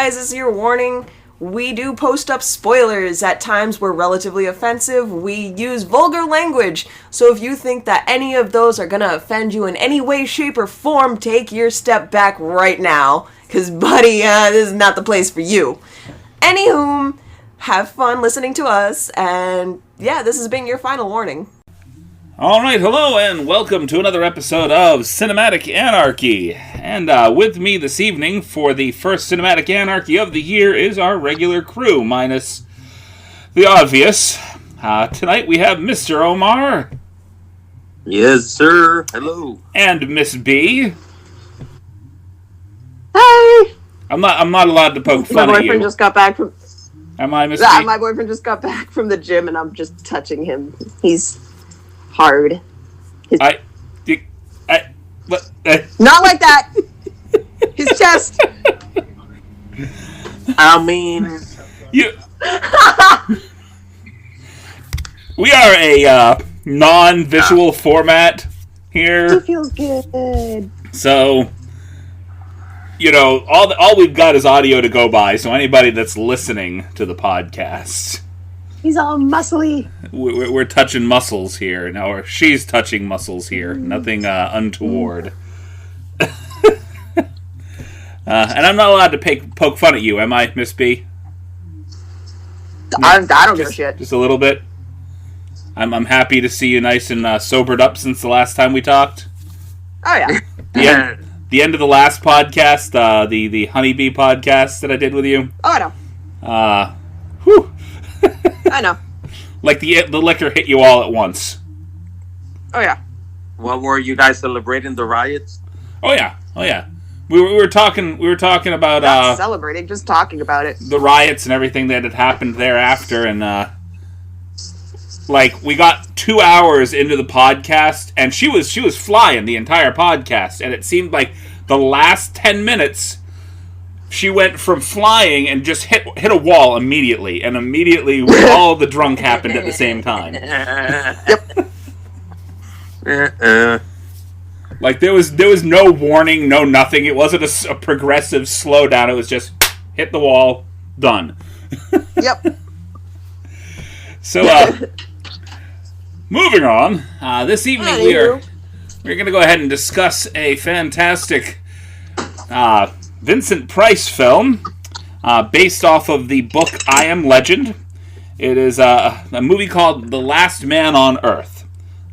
guys, this is your warning. We do post up spoilers. At times we're relatively offensive. We use vulgar language. So if you think that any of those are gonna offend you in any way, shape, or form, take your step back right now. Because, buddy, this is not the place for you. Anywho, have fun listening to us. And, yeah, this has been your final warning. Alright, hello and welcome to another episode of Cinematic Anarchy. And with me this evening for the first Cinematic Anarchy of the year is our regular crew, minus the obvious. Tonight we have Mr. Omar. Yes, sir. Hello. And Miss B. Hey! I'm not allowed to poke fun at you. My boyfriend just got back from... Am I, Miss B? My boyfriend just got back from the gym and I'm just touching him. He's... hard. Not like that. His chest. I mean, we are a non-visual format here. It feels good. So, all we've got is audio to go by. So anybody that's listening to the podcast. He's all muscly. We're touching muscles here. Now, or she's touching muscles here. Nothing untoward. And I'm not allowed to poke fun at you, am I, Miss B? I don't give a shit. Just a little bit. I'm happy to see you nice and sobered up since the last time we talked. Oh, yeah. The end of the last podcast, the Honeybee podcast that I did with you. Oh, I know. Whew. I know. Like the liquor hit you all at once. Oh yeah. What were you guys celebrating, the riots? Oh yeah. We were talking about Not celebrating, just talking about it. The riots and everything that had happened thereafter, and we got 2 hours into the podcast, and she was flying the entire podcast, and it seemed like the last 10 minutes. She went from flying and just hit a wall immediately, and immediately all the drunk happened at the same time. Yep. Like there was no warning, no nothing. It wasn't a progressive slowdown. It was just hit the wall, done. Yep. So, moving on. This evening we're going to go ahead and discuss a fantastic Vincent Price film, based off of the book I Am Legend. It is a movie called The Last Man on Earth.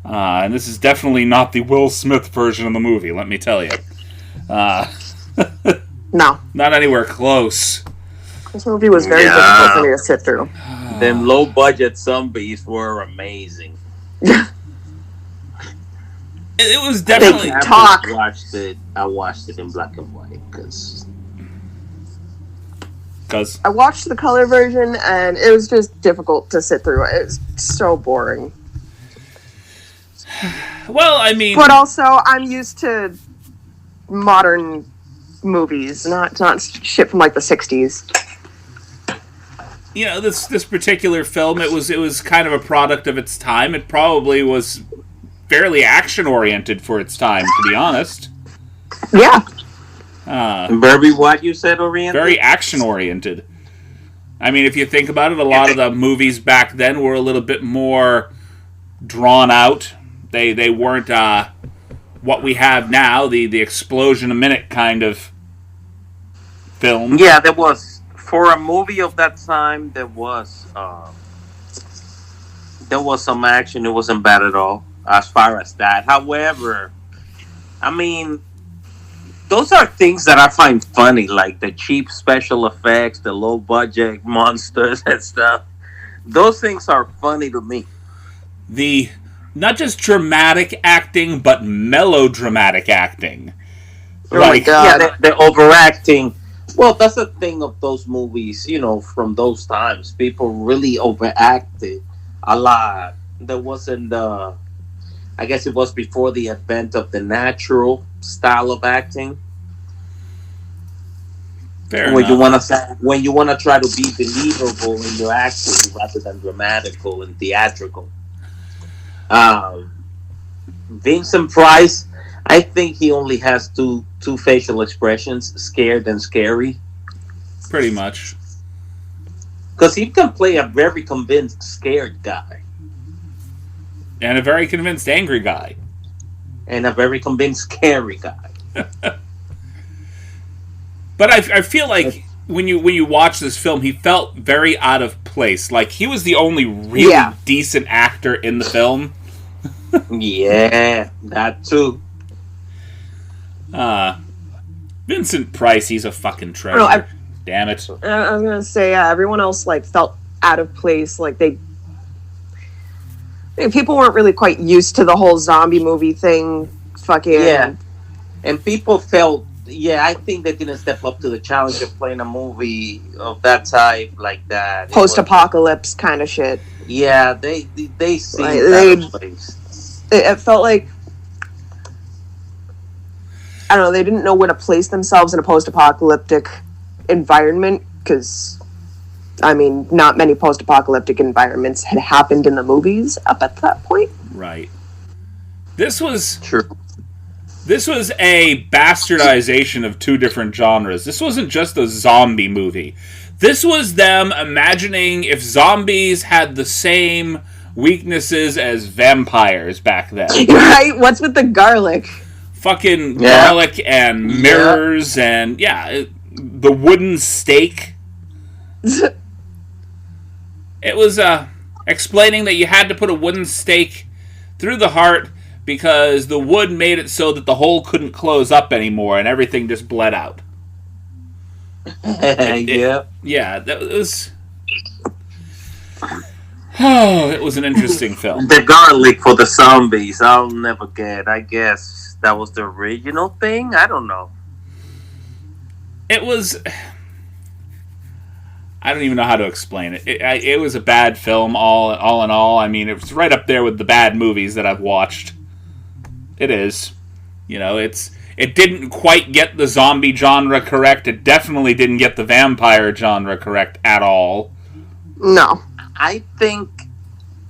And this is definitely not the Will Smith version of the movie, let me tell you. No. Not anywhere close. This movie was very difficult for me to sit through. Them low-budget zombies were amazing. It was definitely... I watched it in black and white, because I watched the color version, and it was just difficult to sit through. It was so boring. Well, I mean... But also, I'm used to modern movies, not shit from, like, the 60s. This particular film, it was kind of a product of its time. It probably was fairly action-oriented for its time, to be honest. Yeah. Very what you said, oriented? Very action-oriented. I mean, if you think about it, a lot of the movies back then were a little bit more drawn out. They weren't what we have now, the explosion a minute kind of film. Yeah, there was, for a movie of that time, there was some action. It wasn't bad at all, as far as that. However, I mean, those are things that I find funny, like the cheap special effects, the low-budget monsters and stuff. Those things are funny to me. The not just dramatic acting, but melodramatic acting. Oh my God. Yeah, the overacting. Well, that's the thing of those movies, from those times. People really overacted a lot. There wasn't I guess it was before the advent of the natural style of acting. Fair when enough. When you want to try to be believable in your acting rather than dramatical and theatrical. Vincent Price, I think he only has two facial expressions: scared and scary. Pretty much. Because he can play a very convinced, scared guy. And a very convinced angry guy. And a very convinced, scary guy. But I feel like when you watch this film, he felt very out of place. Like, he was the only really decent actor in the film. Yeah, that too. Vincent Price, he's a fucking treasure. Damn it. I was gonna say, everyone else like felt out of place. Like people weren't really quite used to the whole zombie movie thing. Yeah, and people felt. Yeah, I think they didn't step up to the challenge of playing a movie of that type like that. Post-apocalypse kind of shit. Yeah, they seemed like, out of place. It felt like, I don't know, they didn't know where to place themselves in a post-apocalyptic environment, because, I mean, not many post-apocalyptic environments had happened in the movies up at that point. Right. This was... True. This was a bastardization of two different genres. This wasn't just a zombie movie. This was them imagining if zombies had the same weaknesses as vampires back then. Right? What's with the garlic? Fucking garlic and mirrors and, the wooden stake. It was explaining that you had to put a wooden stake through the heart because the wood made it so that the hole couldn't close up anymore and everything just bled out. Yeah, that was... Oh, it was an interesting film. The garlic for the zombies, I'll never get. I guess that was the original thing? I don't know. It was... I don't even know how to explain it. It was a bad film, all in all. I mean, it was right up there with the bad movies that I've watched. It is. You know, it didn't quite get the zombie genre correct. It definitely didn't get the vampire genre correct at all. No. I think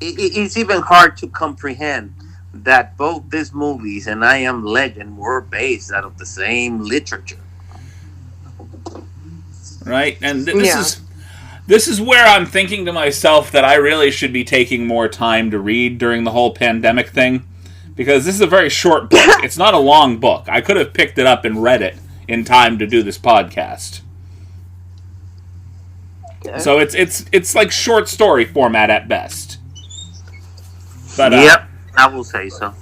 it's even hard to comprehend that both these movies and I Am Legend were based out of the same literature. Right? And this is where I'm thinking to myself that I really should be taking more time to read during the whole pandemic thing. Because this is a very short book. It's not a long book. I could have picked it up and read it in time to do this podcast. Okay. So it's like short story format at best. But yep, I will say so.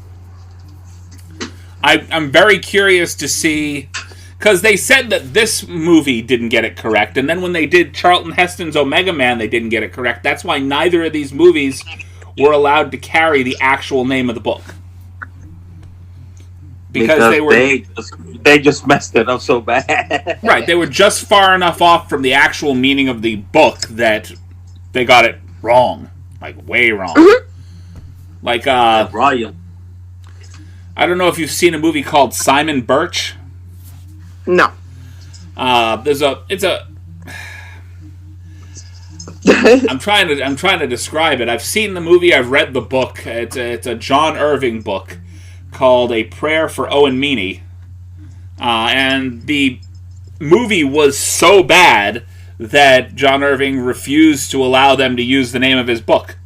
I'm very curious to see, because they said that this movie didn't get it correct, and then when they did Charlton Heston's Omega Man, they didn't get it correct. That's why neither of these movies were allowed to carry the actual name of the book. Because they just messed it up so bad. Right, they were just far enough off from the actual meaning of the book that they got it wrong. Like, way wrong. Like, Royal. I don't know if you've seen a movie called Simon Birch. No. I'm trying to describe it. I've seen the movie, I've read the book. It's a John Irving book called A Prayer for Owen Meany. And the movie was so bad that John Irving refused to allow them to use the name of his book.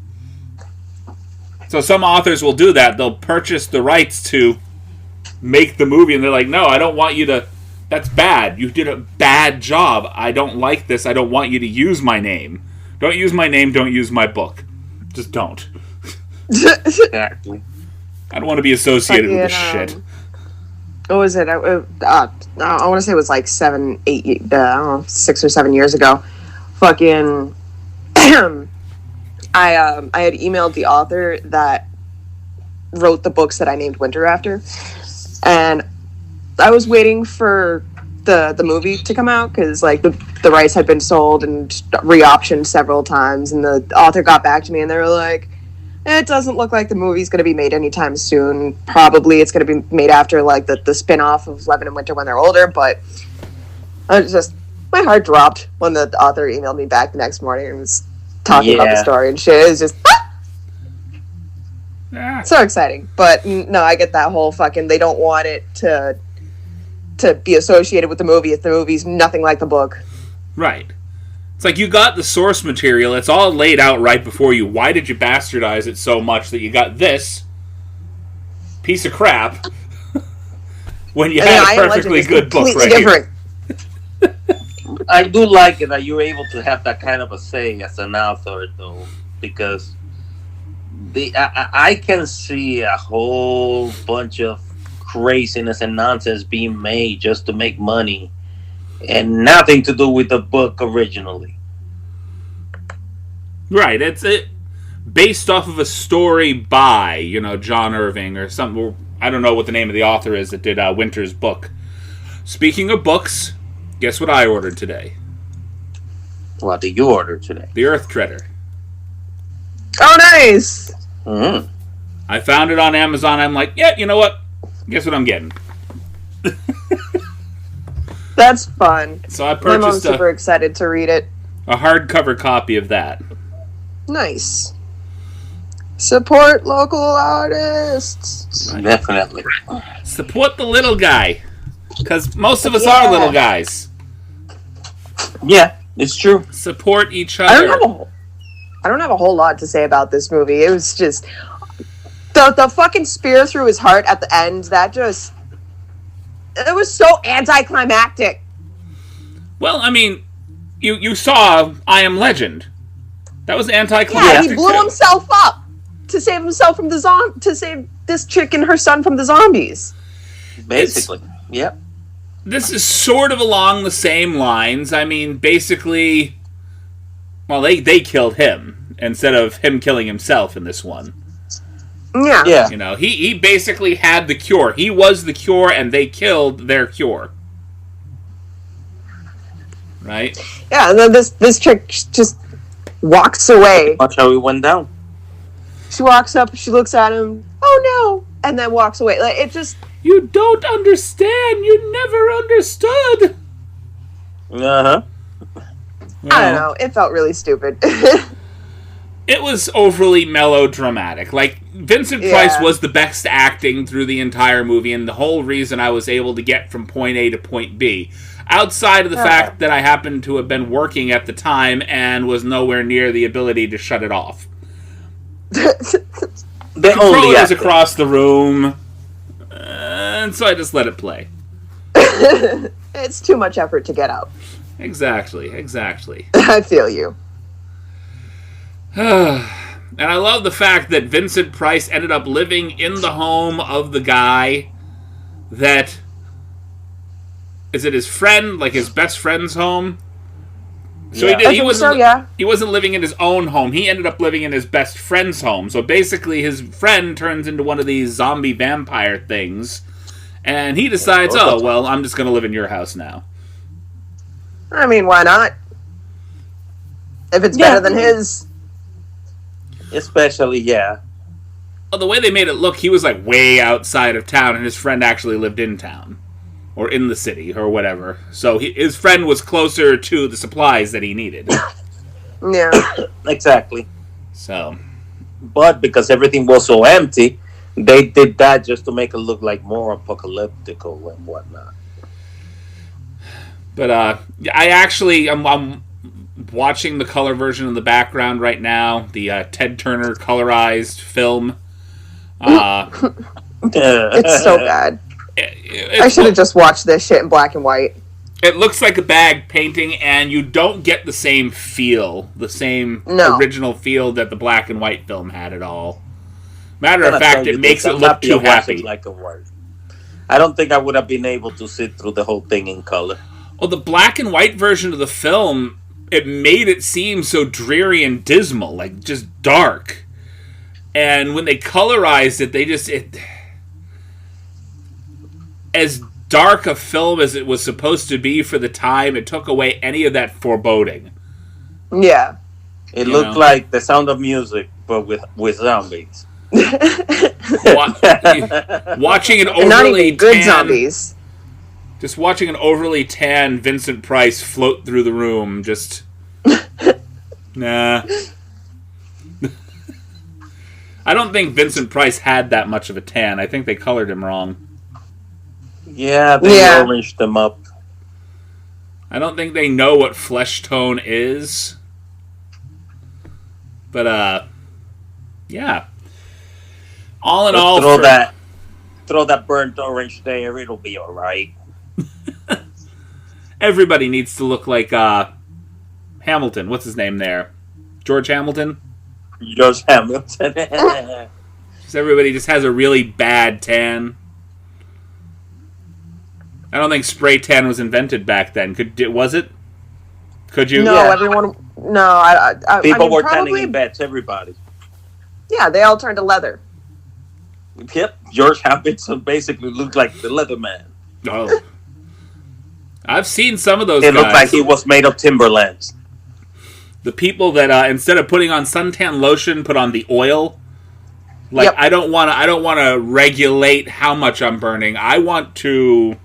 So some authors will do that. They'll purchase the rights to make the movie, and they're like, no, I don't want you to... That's bad. You did a bad job. I don't like this. I don't want you to use my name. Don't use my name. Don't use my book. Just don't. Exactly. I don't want to be associated with this shit. What was it? I want to say it was like 6 or 7 years ago. Fucking... I had emailed the author that wrote the books that I named Winter after. And I was waiting for the movie to come out because like the rights had been sold and re-optioned several times, and the author got back to me and they were like, it doesn't look like the movie's going to be made anytime soon. Probably it's going to be made after like the spin-off of Levin and Winter when they're older. But I was just, my heart dropped when the author emailed me back the next morning and was talking about the story and shit. It was just so exciting. But no, I get that whole fucking, they don't want it to be associated with the movie if the movie's nothing like the book. Right. It's like you got the source material. It's all laid out right before you. Why did you bastardize it so much that you got this piece of crap when you had a perfectly good book right here? I do like it that you're able to have that kind of a say as an author, though, because I can see a whole bunch of craziness and nonsense being made just to make money and nothing to do with the book originally. Right, it's based off of a story by, John Irving or something. I don't know what the name of the author is that did Winter's book. Speaking of books, guess what I ordered today? What did you order today? The Earth Treader. Oh, nice! Mm-hmm. I found it on Amazon. I'm like, yeah, you know what? Guess what I'm getting? That's fun. So I My mom's purchased super excited to read it. a hardcover copy of that. Nice. Support local artists. Right. Definitely. Support the little guy. Because most of us are little guys. Yeah, it's true. Support each I other. don't have a whole lot to say about this movie. It was just the fucking spear through his heart at the end. It was so anticlimactic. Well, I mean, you saw I Am Legend. That was anticlimactic. Yeah, he blew himself up to save himself from to save this chick and her son from the zombies. Basically, yep. This is sort of along the same lines. I mean, basically, well, they killed him instead of him killing himself in this one. Yeah. He basically had the cure. He was the cure, and they killed their cure. Right? Yeah, and then this chick just walks away. Watch how it went down. She walks up, she looks at him, oh no, and then walks away. Like, it just... You don't understand. You never understood. Uh-huh. I don't know. It felt really stupid. It was overly melodramatic. Like, Vincent Price was the best acting through the entire movie, and the whole reason I was able to get from point A to point B. Outside of the fact that I happened to have been working at the time and was nowhere near the ability to shut it off. The Controllers across the room, and so I just let it play. It's too much effort to get out. Exactly. I feel you. And I love the fact that Vincent Price ended up living in the home of the guy that... Is it his friend? Like his best friend's home? So he wasn't living in his own home. He ended up living in his best friend's home. So basically his friend turns into one of these zombie vampire things. And he decides, oh, well, I'm just going to live in your house now. I mean, why not? If it's better than his. Especially, yeah. Well, the way they made it look, he was like way outside of town, and his friend actually lived in town. Or in the city, or whatever. So his friend was closer to the supplies that he needed. Yeah. Exactly. So. But because everything was so empty, they did that just to make it look like more apocalyptic and whatnot. But I'm watching the color version in the background right now. The Ted Turner colorized film. It's so bad. I should have just watched this shit in black and white. It looks like a bag painting, and you don't get the same feel, original feel that the black and white film had at all. Matter of fact, it makes it look too happy. I don't think I would have been able to sit through the whole thing in color. Well, the black and white version of the film, it made it seem so dreary and dismal, like just dark. And when they colorized it, as dark a film as it was supposed to be for the time, it took away any of that foreboding. Yeah. It looked like The Sound of Music, but with zombies. Watching an overly not even good zombies. Just watching an overly tan Vincent Price float through the room, just... Nah. I don't think Vincent Price had that much of a tan. I think they colored him wrong. Yeah, they oranged them up. I don't think they know what flesh tone is. But, yeah. All in all... Throw that burnt orange there, it'll be alright. Everybody needs to look like, Hamilton. What's his name there? George Hamilton? George Hamilton. Everybody just has a really bad tan. I don't think spray tan was invented back then. Was it? Could you? No, Yeah. everyone. No, People were probably, tanning in beds, everybody. Yeah, they all turned to leather. Yep, George Hamilton basically looked like the Leatherman. Oh. I've seen some of those It guys. looked like he was made of Timberlands. The people that instead of putting on suntan lotion, put on the oil. Like, Yep. I don't want to regulate how much I'm burning. I want to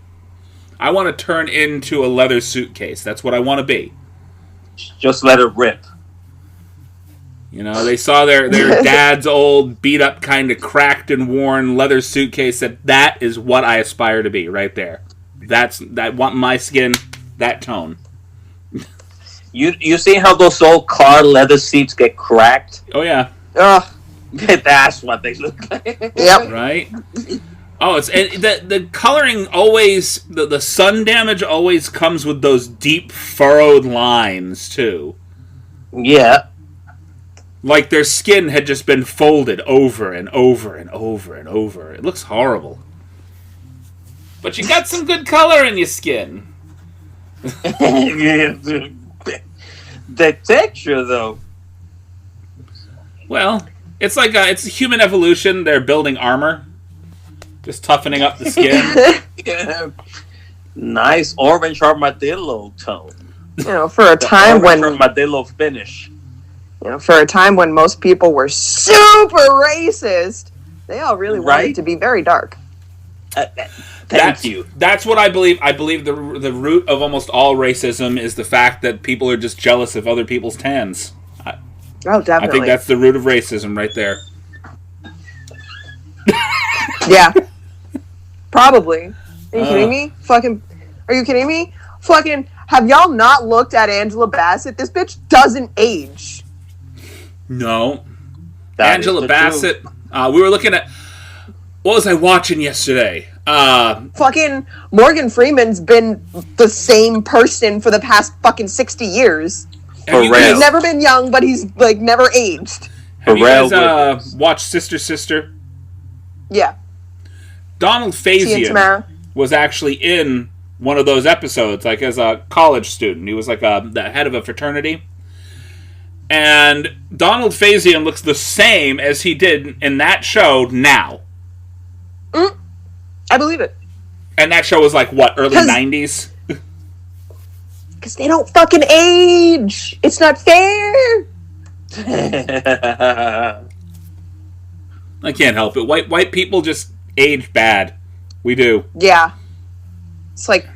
turn into a leather suitcase. That's what I want to be. Just let it rip. You know, they saw their dad's old, beat up, kind of cracked and worn leather suitcase. That is what I aspire to be, right there. I want my skin, that tone. You see how those old car leather seats get cracked? Oh yeah. Ugh. That's what they look like. Yep. Right? Oh, the coloring always, the sun damage always comes with those deep furrowed lines, too. Yeah. Like their skin had just been folded over and over and over and over. It looks horrible. But you got some good color in your skin. The texture, though. Well, it's like it's human evolution. They're building armor. Just toughening up the skin. Yeah. Nice orange armadillo tone. You know, for a time when armadillo finish. You know, for a time when most people were super racist, they all really wanted it to be very dark. Thank you. That's what I believe. I believe the root of almost all racism is the fact that people are just jealous of other people's tans. Oh, definitely. I think that's the root of racism right there. Yeah. Probably. Are you kidding me? Are you kidding me? Have y'all not looked at Angela Bassett? This bitch doesn't age. No. That Angela Bassett. We were looking at... What was I watching yesterday? Morgan Freeman's been the same person for the past 60 years. He's never been young, but he's, never aged. Have you guys watched Sister Sister? Yeah. Donald Faison was actually in one of those episodes, as a college student. He was the head of a fraternity. And Donald Faison looks the same as he did in that show now. I believe it. And that show was early 90s? Because they don't fucking age. It's not fair. I can't help it. White people just age bad. We do. Yeah. It's like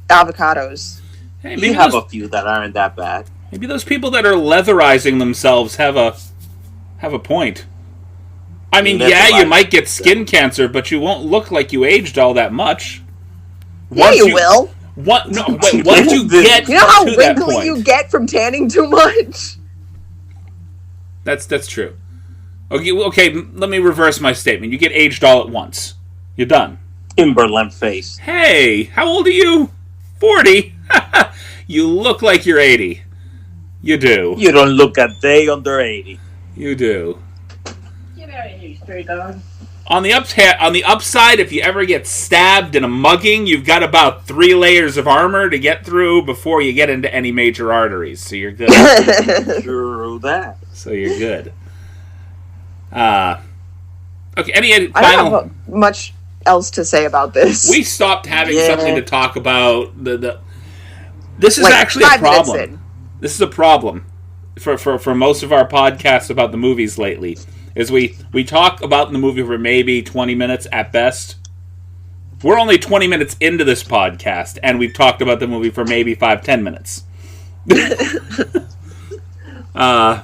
avocados. Hey, you have a few that aren't that bad. Maybe those people that are leatherizing themselves have a point. I mean, you might get skin cancer, but you won't look like you aged all that much. Once you will. Once you get, you know how wrinkly you get from tanning too much. That's true. Okay. Let me reverse my statement. You get aged all at once. You're done. Timberland face. Hey, how old are you? 40. You look like you're 80. You do. You don't look a day under 80. You do. On the upside, if you ever get stabbed in a mugging, you've got about 3 layers of armor to get through before you get into any major arteries. So you're good. True that. So you're good. Okay. Any final? I don't have much else to say about this. We stopped having something to talk about. This is actually a problem. This is a problem for most of our podcasts about the movies lately. Is we talk about the movie for maybe 20 minutes at best. We're only 20 minutes into this podcast, and we've talked about the movie for maybe 5-10 minutes. I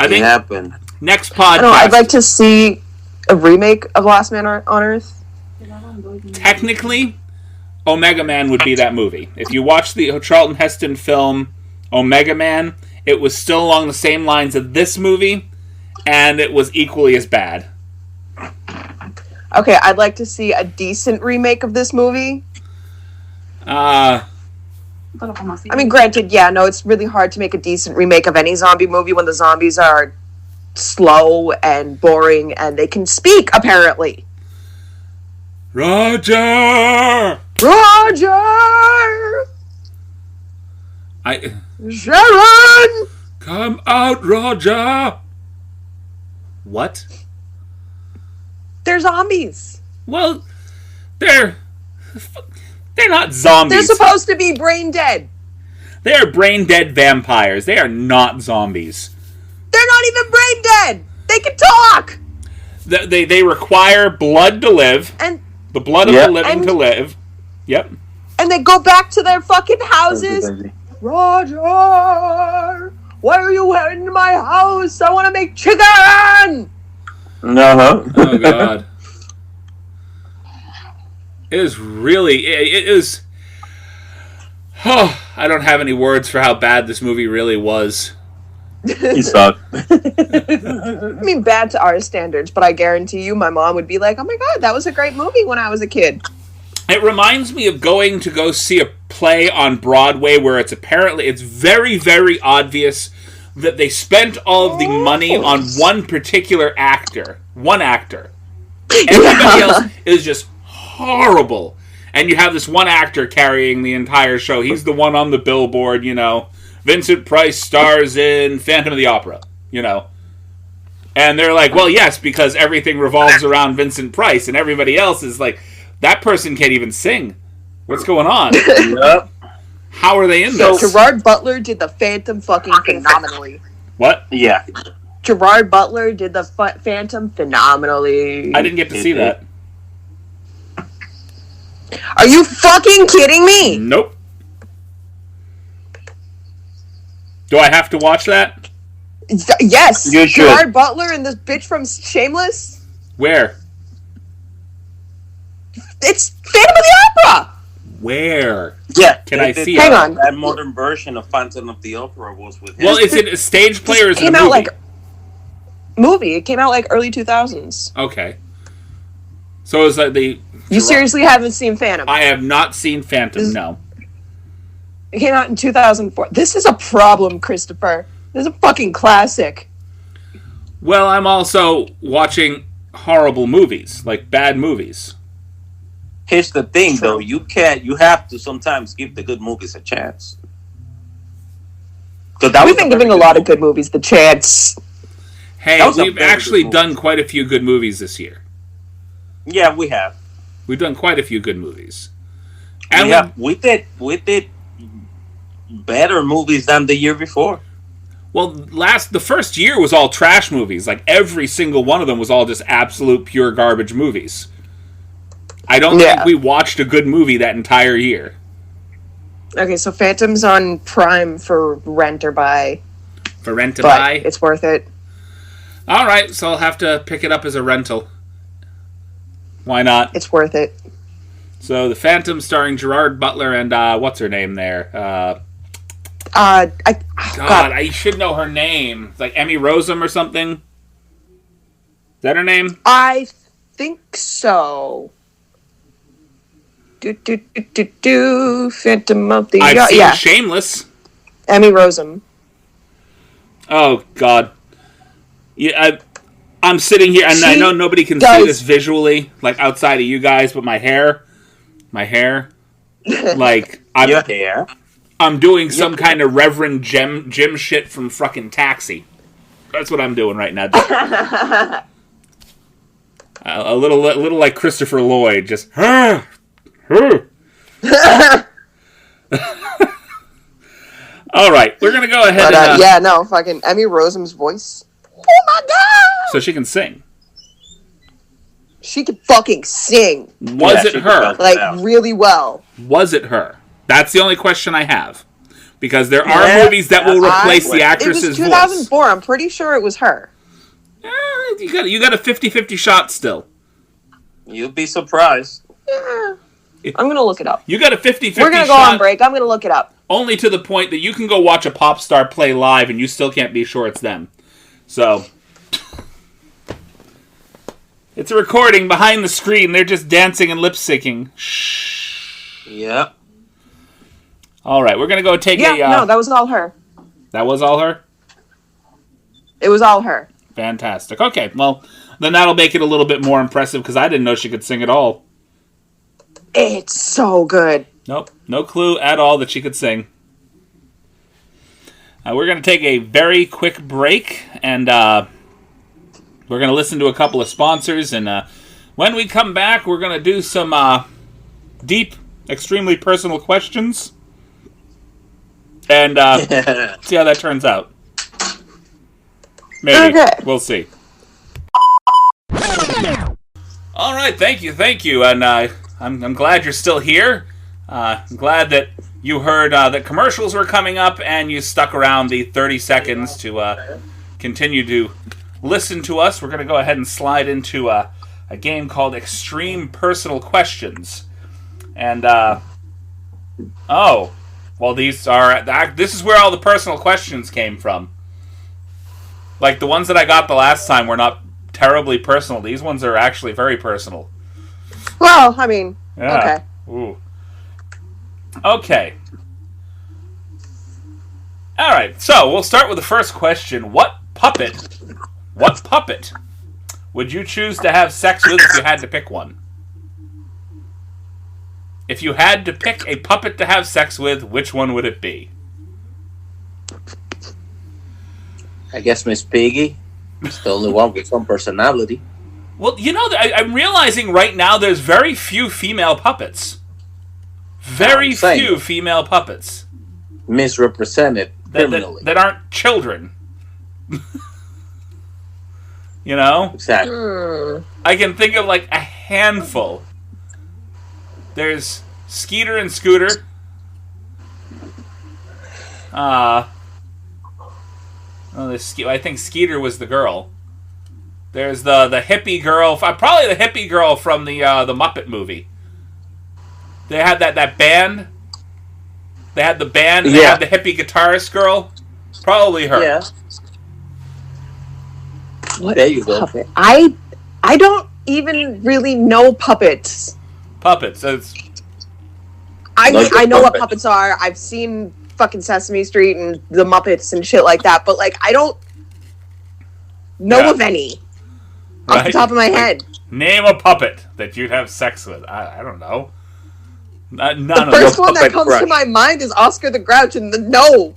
think next podcast... I'd like to see a remake of Last Man on Earth. Technically, Omega Man would be that movie. If you watch the Charlton Heston film Omega Man, it was still along the same lines of this movie, and it was equally as bad. Okay, I'd like to see a decent remake of this movie. I mean, granted, yeah, no, it's really hard to make a decent remake of any zombie movie when the zombies are slow and boring and they can speak, apparently. Roger! Sharon! Come out, Roger! What? They're zombies. Well, they're not zombies. They're supposed to be brain dead. They are brain dead vampires. They are not zombies. They're not even brain dead. They can talk. They require blood to live. And the blood of the living to live. Yep. And they go back to their fucking houses. Roger, why are you in my house? I want to make chicken. No. Oh God. It is really. It is. Oh, I don't have any words for how bad this movie really was. He sucked. I mean, bad to our standards, but I guarantee you my mom would be like, oh my God, that was a great movie when I was a kid. It reminds me of going to go see a play on Broadway where it's very, very obvious that they spent all of the money on one particular actor. One actor. Everybody else is just horrible. And you have this one actor carrying the entire show. He's the one on the billboard, you know. Vincent Price stars in Phantom of the Opera, you know. And they're like, well, yes, because everything revolves around Vincent Price. And everybody else is like, that person can't even sing. What's going on? Yep. How are they in this? Gerard Butler did the Phantom fucking phenomenally. What? Yeah. Gerard Butler did the Phantom phenomenally. I didn't get to see that. Are you fucking kidding me? Nope. Do I have to watch that? Yes. You should. Gerard Butler and this bitch from Shameless. Where? It's Phantom of the Opera. Where? Yeah. Can I see Hang it? on. That modern version of Phantom of the Opera was with him. Well, is it a stage play or is it a came movie? out like movie. It came out like early 2000s. Okay. So is that the... You seriously haven't seen Phantom? I have not seen Phantom, no. It came out in 2004. This is a problem, Christopher. This is a fucking classic. Well, I'm also watching horrible movies, like bad movies. Here's the thing, though. You have to sometimes give the good movies a chance. We've been giving a lot of good movies the chance. Hey, we've actually done quite a few good movies this year. Yeah, we have. We've done quite a few good movies. And we did better movies than the year before. Well, the first year was all trash movies. Like, every single one of them was all just absolute pure garbage movies. I don't think we watched a good movie that entire year. Okay, so Phantom's on Prime for rent or buy. For rent or buy? It's worth it. Alright, so I'll have to pick it up as a rental. Why not? It's worth it. So, The Phantom starring Gerard Butler and, what's her name there? God, I should know her name. It's like Emmy Rossum or something. Is that her name? I think so. Phantom of the... I've seen Shameless. Emmy Rossum. Oh, God. Yeah, I'm sitting here, and I know nobody can see this visually, like, outside of you guys, but my hair, like, Your hair? I'm doing some kind of Reverend Jim shit from fucking Taxi. That's what I'm doing right now. A little like Christopher Lloyd, just... All right, we're gonna go ahead and... fucking Emmy Rossum's voice. Oh my God! So she can sing. She can fucking sing. Was it her? Like, really well. Was it her? That's the only question I have. Because there are movies that will replace the actress's voice. It was 2004. I'm pretty sure it was her. You got a 50-50 shot still. You'd be surprised. Yeah. I'm gonna look it up. You got a 50-50 We're gonna go shot, on break. I'm gonna look it up. only to the point that you can go watch a pop star play live and you still can't be sure it's them. So, it's a recording behind the screen. They're just dancing and lip syncing. Shh. Yep. All right, we're gonna go take No, that was all her. That was all her? It was all her. Fantastic. Okay, well, then that'll make it a little bit more impressive because I didn't know she could sing at all. It's so good. Nope, no clue at all that she could sing. We're going to take a very quick break, and we're going to listen to a couple of sponsors, and when we come back, we're going to do some deep, extremely personal questions, and see how that turns out. Maybe. Okay. We'll see. All right, thank you, and I'm glad you're still here. I'm glad that you heard that commercials were coming up, and you stuck around the 30 seconds to continue to listen to us. We're going to go ahead and slide into a game called Extreme Personal Questions, and this is where all the personal questions came from. Like, the ones that I got the last time were not terribly personal. These ones are actually very personal. Well, I mean, Yeah. okay. Ooh. Okay. Alright, so we'll start with the first question. What puppet would you choose to have sex with if you had to pick one? If you had to pick a puppet to have sex with, which one would it be? I guess Miss Piggy. It's the only one with some personality. Well, you know, I'm realizing right now there's very few female puppets. Very few female puppets. Misrepresented criminally. That aren't children. You know? Exactly. I can think of like a handful. There's Skeeter and Scooter. I think Skeeter was the girl. There's the hippie girl, probably the hippie girl from the Muppet movie. They had that band. They had the band. And They had the hippie guitarist girl. Probably her. Yeah. What there you go. Puppet? I don't even really know puppets. Puppets. I know what puppets are. I've seen fucking Sesame Street and the Muppets and shit like that, but like I don't know of any off the top of my head. Name a puppet that you'd have sex with. I don't know. None the of first them. one that comes to my mind is Oscar the Grouch, and no.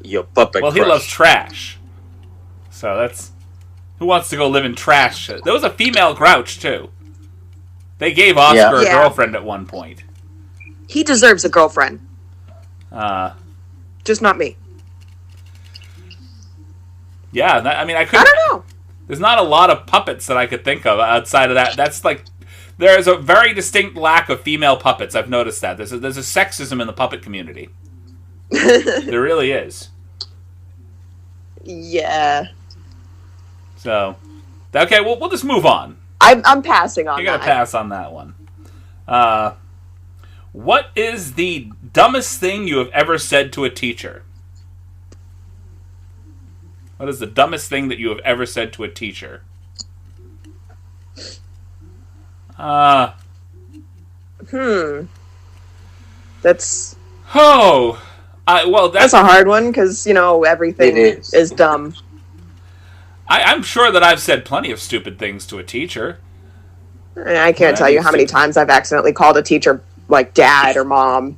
Your puppet. Well, he loves trash, so that's who wants to go live in trash. There was a female Grouch too. They gave Oscar a girlfriend at one point. He deserves a girlfriend. Just not me. Yeah, I don't know. There's not a lot of puppets that I could think of outside of that. That's like, there's a very distinct lack of female puppets. I've noticed that. There's a sexism in the puppet community. There really is. Yeah. So, okay, we'll just move on. I'm passing on that. You're going to pass on that one. What is the dumbest thing you have ever said to a teacher? What is the dumbest thing that you have ever said to a teacher? That's... Oh! That's a hard one, because, everything is dumb. I'm sure that I've said plenty of stupid things to a teacher. I can't tell you how many times I've accidentally called a teacher, like, dad or mom.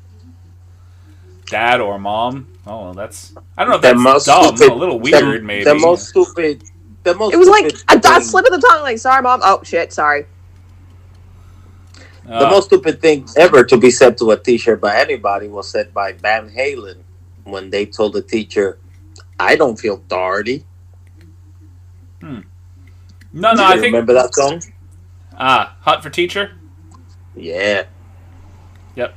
Dad or mom? Oh, well, that's... I don't know if that's dumb. Stupid, a little weird, maybe. The most stupid... It was like a slip of the tongue, like, sorry, mom. Oh, shit, sorry. The most stupid thing ever to be said to a teacher by anybody was said by Van Halen when they told the teacher, I don't feel dirty. No, I think... Remember that song? Hot for Teacher? Yeah. Yep.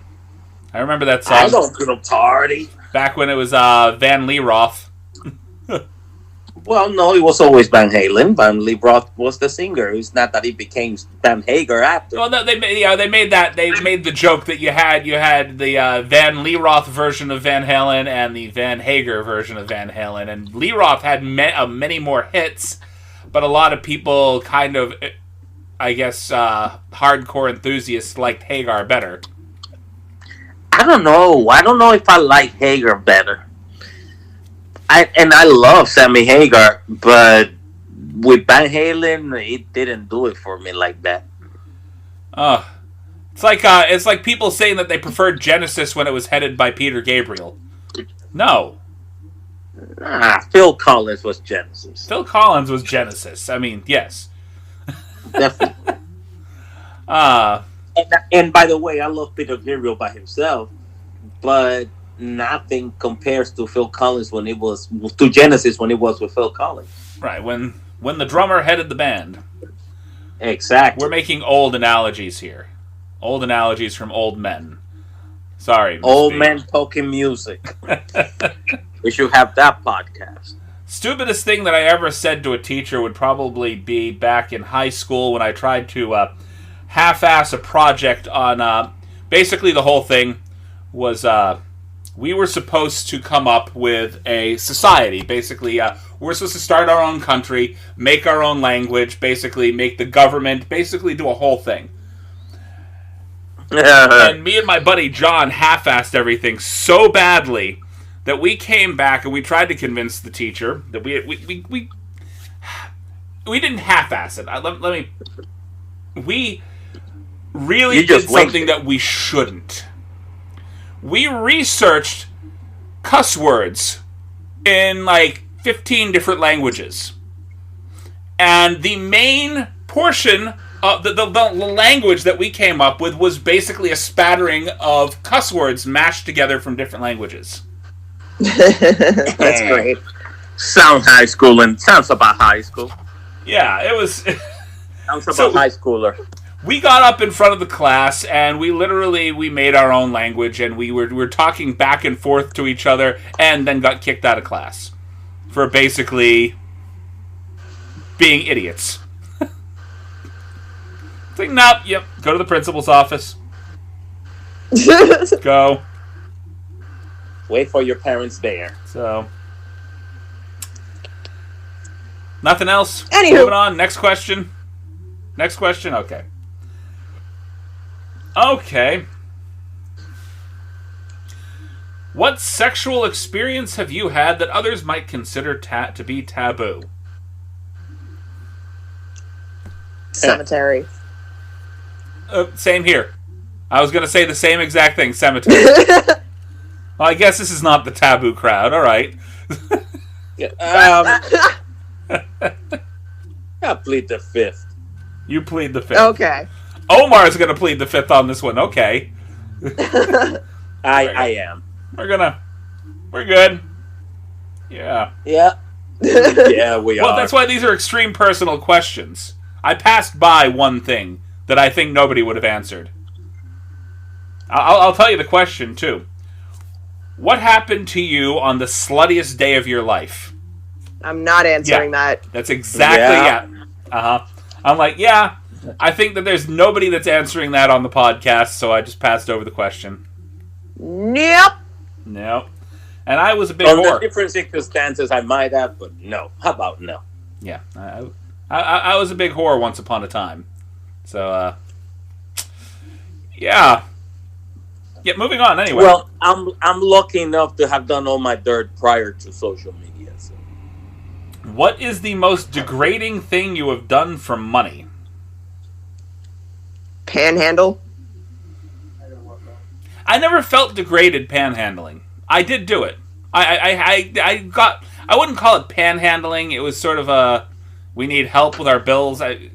I remember that song. I don't feel dirty. Back when it was Van Lee Roth. Well, no, it was always Van Halen. Van Lee Roth was the singer. It's not that he became Van Hager after. Well, no, they made the joke that you had the Van Lee Roth version of Van Halen and the Van Hager version of Van Halen, and Lee Roth had many more hits, but a lot of people kind of, I guess, hardcore enthusiasts liked Hagar better. I don't know. I don't know if I like Hager better. I love Sammy Hagar, but with Van Halen, it didn't do it for me like that. It's like people saying that they preferred Genesis when it was headed by Peter Gabriel. No. Phil Collins was Genesis. Phil Collins was Genesis. I mean, yes. Definitely. And by the way, I love Peter Gabriel by himself, but nothing compares to Phil Collins when it was to Genesis when it was with Phil Collins. Right, when the drummer headed the band. Exactly. We're making old analogies here. Old analogies from old men. Sorry, old men talking music. We should have that podcast. Stupidest thing that I ever said to a teacher would probably be back in high school when I tried to half-ass a project on... basically, the whole thing was... we were supposed to come up with a society. Basically, we're supposed to start our own country, make our own language, basically make the government, basically do a whole thing. And me and my buddy John half-assed everything so badly that we came back and we tried to convince the teacher that we didn't half-ass it. We really did something that we shouldn't. We researched cuss words in like 15 different languages. And the main portion of the language that we came up with was basically a spattering of cuss words mashed together from different languages. That's great. Sounds about high school. Yeah, it was... Sounds about high schooler. We got up in front of the class, and we made our own language, and we were talking back and forth to each other, and then got kicked out of class for basically being idiots. It's like, nope, yep, go to the principal's office. Go. Wait for your parents there. So, nothing else? Anywho. Moving on, next question. Next question? Okay. Okay. What sexual experience have you had that others might consider to be taboo? Cemetery. Same here. I was going to say the same exact thing, cemetery. Well, I guess this is not the taboo crowd. All right. I plead the fifth. You plead the fifth. Okay. Omar's going to plead the fifth on this one. Okay. I am. We're good. Yeah. Yeah. Yeah, we are. Well, that's why these are extreme personal questions. I passed by one thing that I think nobody would have answered. I'll tell you the question, too. What happened to you on the sluttiest day of your life? I'm not answering that. That's exactly, Uh-huh. I'm like, yeah, I think that there's nobody that's answering that on the podcast, so I just passed over the question. Nope. Nope. And I was a big Under whore. different circumstances, I might have, but no. How about no? Yeah. I was a big whore once upon a time. So, yeah. Yeah, moving on anyway. Well, I'm lucky enough to have done all my dirt prior to social media. So. What is the most degrading thing you have done for money? Panhandle. I never felt degraded panhandling. I did do it. I wouldn't call it panhandling. It was sort of a, we need help with our bills. I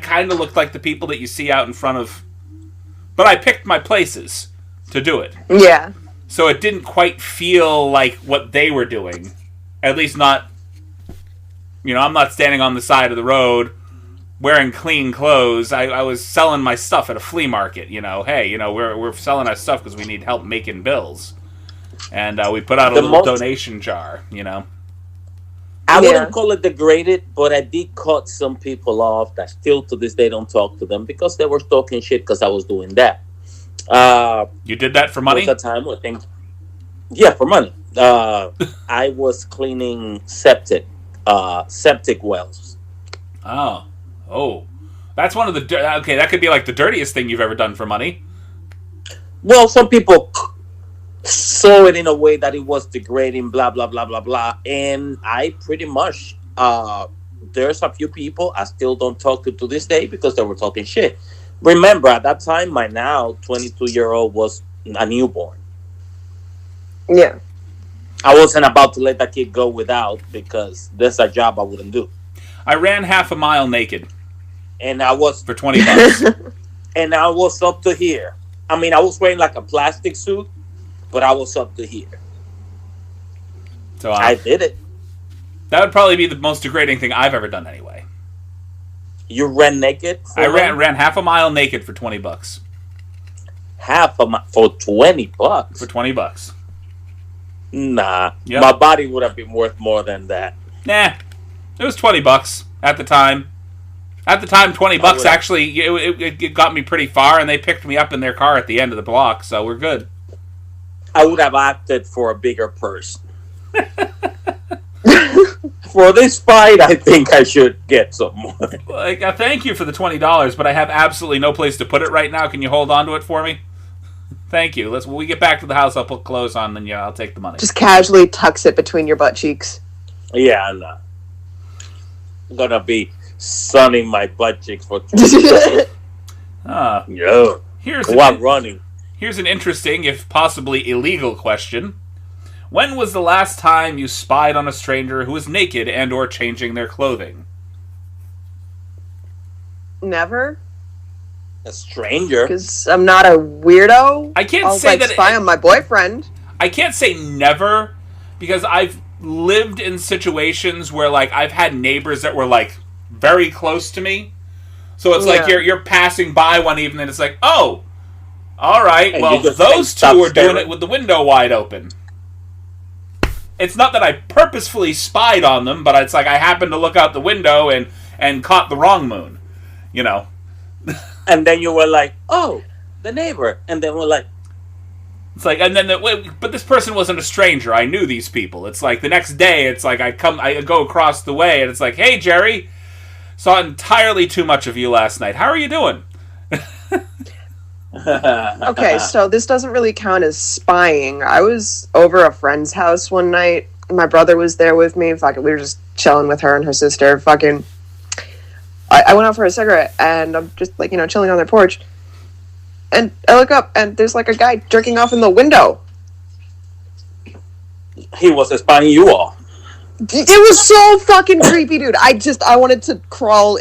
kind of looked like the people that you see out in front of, but I picked my places to do it. Yeah. So it didn't quite feel like what they were doing. At least not, I'm not standing on the side of the road wearing clean clothes. I was selling my stuff at a flea market, Hey, we're selling our stuff because we need help making bills. And we put out a little donation jar, I Yeah. wouldn't call it degraded, but I did cut some people off that still to this day don't talk to them because they were talking shit because I was doing that. You did that for There was money? a time where things, yeah, for money. I was cleaning septic wells. Oh. That's one of the... Okay, that could be like the dirtiest thing you've ever done for money. Well, some people saw it in a way that it was degrading, blah blah blah blah blah, and I pretty much there's a few people I still don't talk to this day because they were talking shit. Remember, at that time, my now 22-year-old was a newborn. Yeah. I wasn't about to let that kid go without because that's a job I wouldn't do. I ran half a mile naked And I was for $20. and I was up to here. I mean, I was wearing like a plastic suit, but I was up to here. So I did it. that would probably be the most degrading thing I've ever done anyway. You ran naked? I ran half a mile naked for $20. Half of my for $20. For $20. Nah, Yep. my body would have been worth more than that. Nah, it was $20 at the time. At the time, $20 actually it got me pretty far, and they picked me up in their car at the end of the block, so we're good. I would have opted for a bigger purse. For this fight, I think I should get some more. Like, thank you for the $20, but I have absolutely no place to put it right now. Can you hold on to it for me? Thank you. When we get back to the house, I'll put clothes on, then I'll take the money. Just casually tucks it between your butt cheeks. Yeah, I'm gonna be sunning my butt cheeks for 20 Yeah. While running. Here's an interesting, if possibly illegal, question. When was the last time you spied on a stranger who was naked and or changing their clothing? Never. A stranger? Because I'm not a weirdo. I can't I'll, say that spy on my boyfriend. I can't say never, because I've lived in situations where, like, I've had neighbors that were, like, very close to me. So it's like you're passing by one evening and it's like, oh, all right, and well, those two are doing it with the window wide open. It's not that I purposefully spied on them, but it's like I happened to look out the window and caught the wrong moon, you know. And then you were like, oh, the neighbor. And then we're like... It's like, and then, but this person wasn't a stranger. I knew these people. It's like the next day, it's like I go across the way and it's like, hey, Jerry, saw entirely too much of you last night. How are you doing? Okay, so this doesn't really count as spying. I was over a friend's house one night. My brother was there with me. We were just chilling with her and her sister. I went out for a cigarette, and I'm just, chilling on their porch. And I look up, and there's, a guy jerking off in the window. He was spying you all. It was so fucking creepy, dude. I wanted to crawl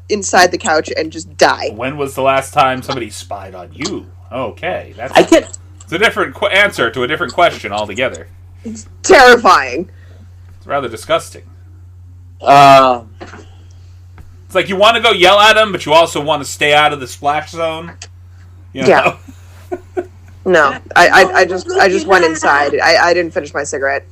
inside the couch and just die. When was the last time somebody spied on you? Okay, it's a different answer to a different question altogether. It's terrifying. It's rather disgusting. It's like you want to go yell at him, but you also want to stay out of the splash zone. You know? Yeah. No, I just went inside. I didn't finish my cigarette.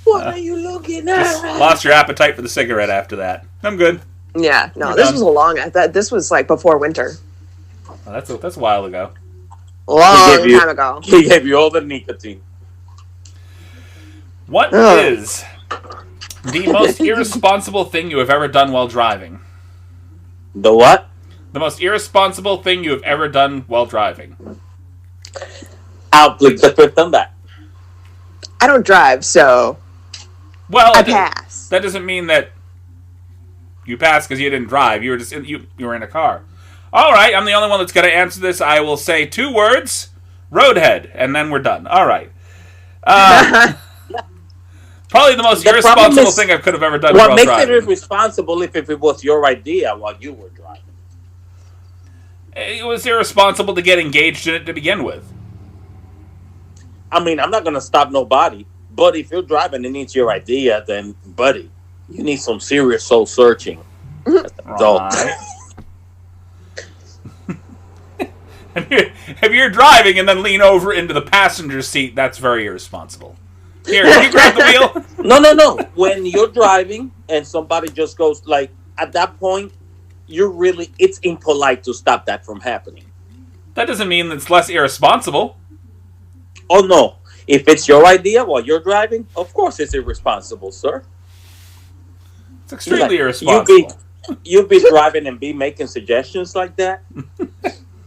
What are you looking at? Just lost your appetite for the cigarette after that. I'm good. Yeah, no, this was a long... This was, before winter. Well, that's a while ago. Long time ago. He gave you all the nicotine. What is the most irresponsible thing you have ever done while driving? The what? The most irresponsible thing you have ever done while driving. I'll plead the fifth on that. I don't drive, so... Well, I pass. That doesn't mean that you passed because you didn't drive. You were just you were in a car. All right, I'm the only one that's going to answer this. I will say 2 words, roadhead, and then we're done. All right. Probably the most irresponsible thing I could have ever done while driving. What makes it irresponsible if it was your idea while you were driving? It was irresponsible to get engaged in it to begin with. I mean, I'm not going to stop nobody. But if you're driving and it's your idea, then, buddy, you need some serious soul searching. Right. If you're driving and then lean over into the passenger seat, that's very irresponsible. Here, can you grab the wheel? No. When you're driving and somebody just goes like, at that point, it's impolite to stop that from happening. That doesn't mean it's less irresponsible. Oh no! If it's your idea while you're driving, of course it's irresponsible, sir. It's extremely irresponsible. You'd be driving and be making suggestions like that.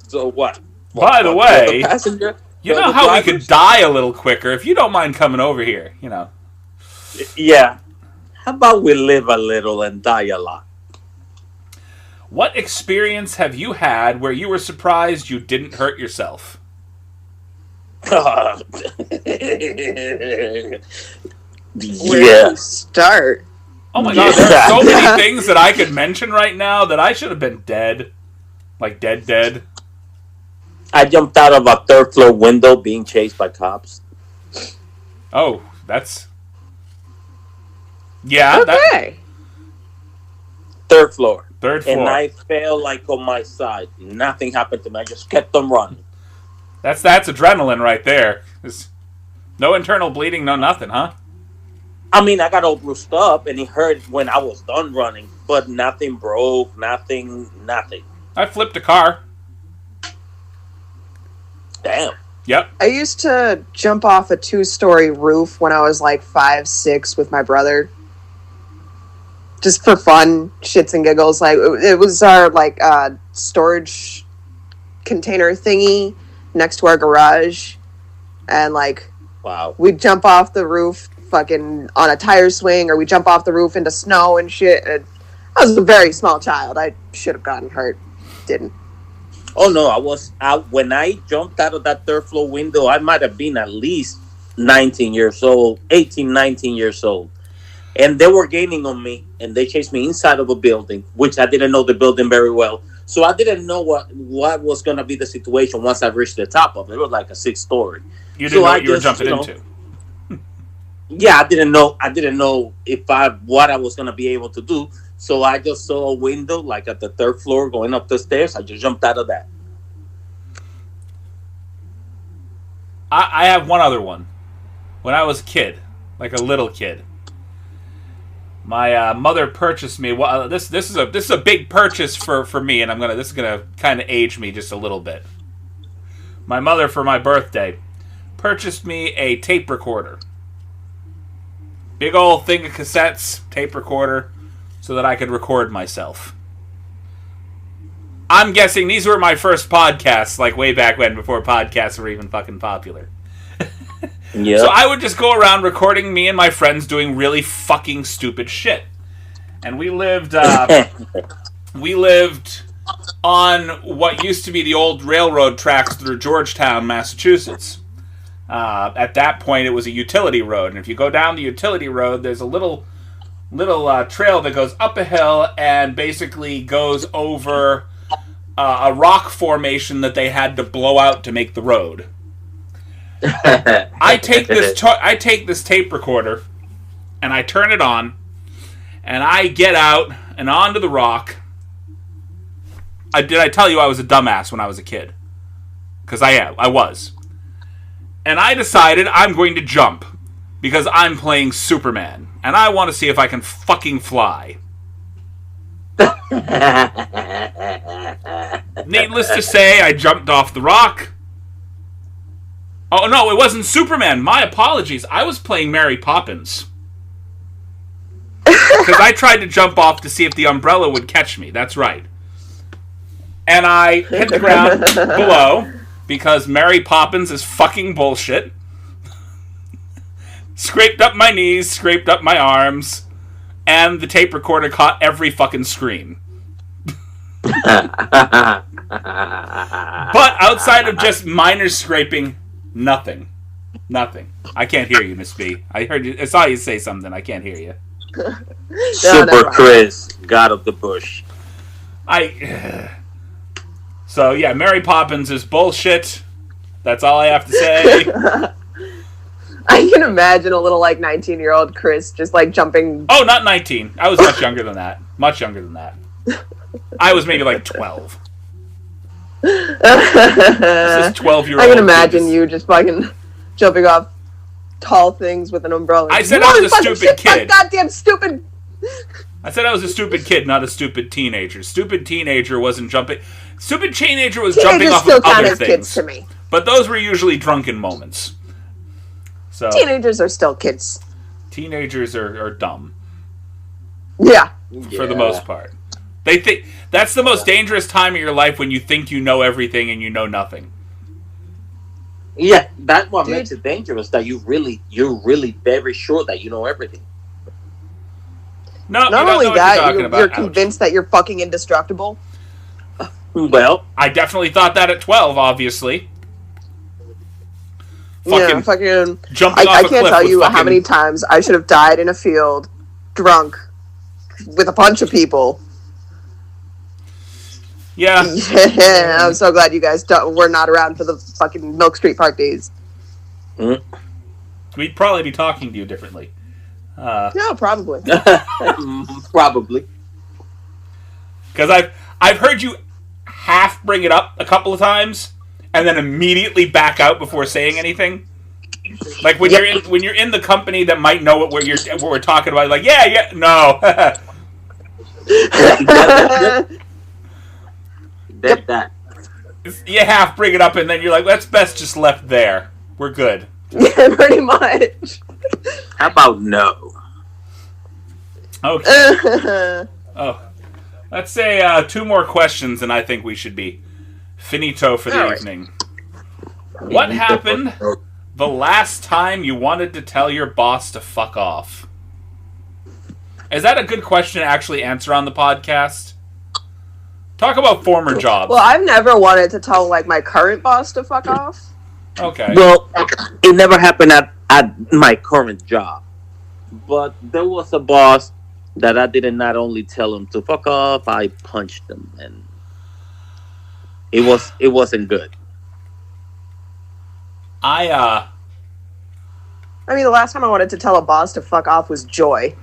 So what? By the way, passenger. You know how we could die a little quicker if you don't mind coming over here, you know. Yeah. How about we live a little and die a lot? What experience have you had where you were surprised you didn't hurt yourself? Where to start? Oh my god, there are so many things that I could mention right now that I should have been dead. Like dead. I jumped out of a third floor window being chased by cops. Oh, that's... Yeah. Okay. Third floor. And I fell like on my side. Nothing happened to me. I just kept on running. That's adrenaline right there. There's no internal bleeding, no nothing, huh? I mean, I got all bruised up and it hurt when I was done running, but nothing broke, nothing. I flipped a car. Damn. Yep. I used to jump off a 2-story roof when I was like 5, 6 with my brother. Just for fun, shits and giggles. Like it was our like storage container thingy next to our garage, and like wow, we'd jump off the roof fucking on a tire swing, or we jump off the roof into snow and shit. And I was a very small child. I should have gotten hurt. Didn't. Oh no, I was out when I jumped out of that third floor window. I might have been at least 19 years old, 18, 19 years old. And they were gaining on me, and they chased me inside of a building, which I didn't know the building very well. So I didn't know what was going to be the situation once I reached the top of it. It was like a 6-story. You didn't know what you were jumping into. Yeah, I didn't know what I was going to be able to do. So I just saw a window, like at the third floor, going up the stairs. I just jumped out of that. I have one other one. When I was a kid, like a little kid, my mother purchased me. Well, this is a big purchase for me, and this is gonna kind of age me just a little bit. My mother, for my birthday, purchased me a tape recorder. Big old thing of cassettes, tape recorder, so that I could record myself. I'm guessing these were my first podcasts, like way back when, before podcasts were even fucking popular. Yep. So I would just go around recording me and my friends doing really fucking stupid shit. And we lived on what used to be the old railroad tracks through Georgetown, Massachusetts. At that point, it was a utility road, and if you go down the utility road, there's a little trail that goes up a hill and basically goes over a rock formation that they had to blow out to make the road. I take this tape recorder and I turn it on, and I get out and onto the rock. Did I tell you I was a dumbass when I was a kid? Because I was. And I decided I'm going to jump because I'm playing Superman and I want to see if I can fucking fly. Needless to say, I jumped off the rock. Oh no, it wasn't Superman. My apologies. I was playing Mary Poppins. Because I tried to jump off to see if the umbrella would catch me. That's right. And I hit the ground below because Mary Poppins is fucking bullshit. Scraped up my knees, scraped up my arms, and the tape recorder caught every fucking scream. But outside of just minor scraping, nothing. I can't hear you, Miss B. I saw you say something. I can't hear you. Super Chris, God of the Bush. So yeah, Mary Poppins is bullshit. That's all I have to say. I can imagine a little 19-year-old Chris just jumping. Oh, not 19. I was much younger than that. Much younger than that. I was maybe 12. This is 12-year-old. I can imagine you just fucking jumping off tall things with an umbrella. I said I was a stupid kid. Goddamn stupid. I said I was a stupid kid, not a stupid teenager. Stupid teenager wasn't jumping. Stupid teenager was jumping off of other things. Kids to me. But those were usually drunken moments. So teenagers are still kids. Teenagers are dumb. Yeah. For the most part. They think that's the most dangerous time of your life, when you think you know everything and you know nothing. Yeah, that's what makes it dangerous. That you're really very sure that you know everything. No, not only that, you're convinced that you're fucking indestructible. Well, I definitely thought that at 12. Obviously. Fucking jumping off I a can't cliff tell you fucking... how many times I should have died in a field, drunk, with a bunch of people. Yeah. Yeah, I'm so glad you guys were not around for the fucking Milk Street Park days. Mm. We'd probably be talking to you differently. Yeah, probably. Probably. Because I've heard you half bring it up a couple of times, and then immediately back out before saying anything. Like when you're in the company that might know what we're talking about. Like no. That. You half bring it up, and then you're like, that's best just left there. We're good. Yeah, pretty much. How about no? Okay. Let's say 2 more questions, and I think we should be finito for the evening. What happened the last time you wanted to tell your boss to fuck off? Is that a good question to actually answer on the podcast? Talk about former jobs. Well, I've never wanted to tell, my current boss to fuck off. Okay. Well, it never happened at my current job. But there was a boss that I did not only tell him to fuck off, I punched him, and it wasn't good. I mean, the last time I wanted to tell a boss to fuck off was Joy.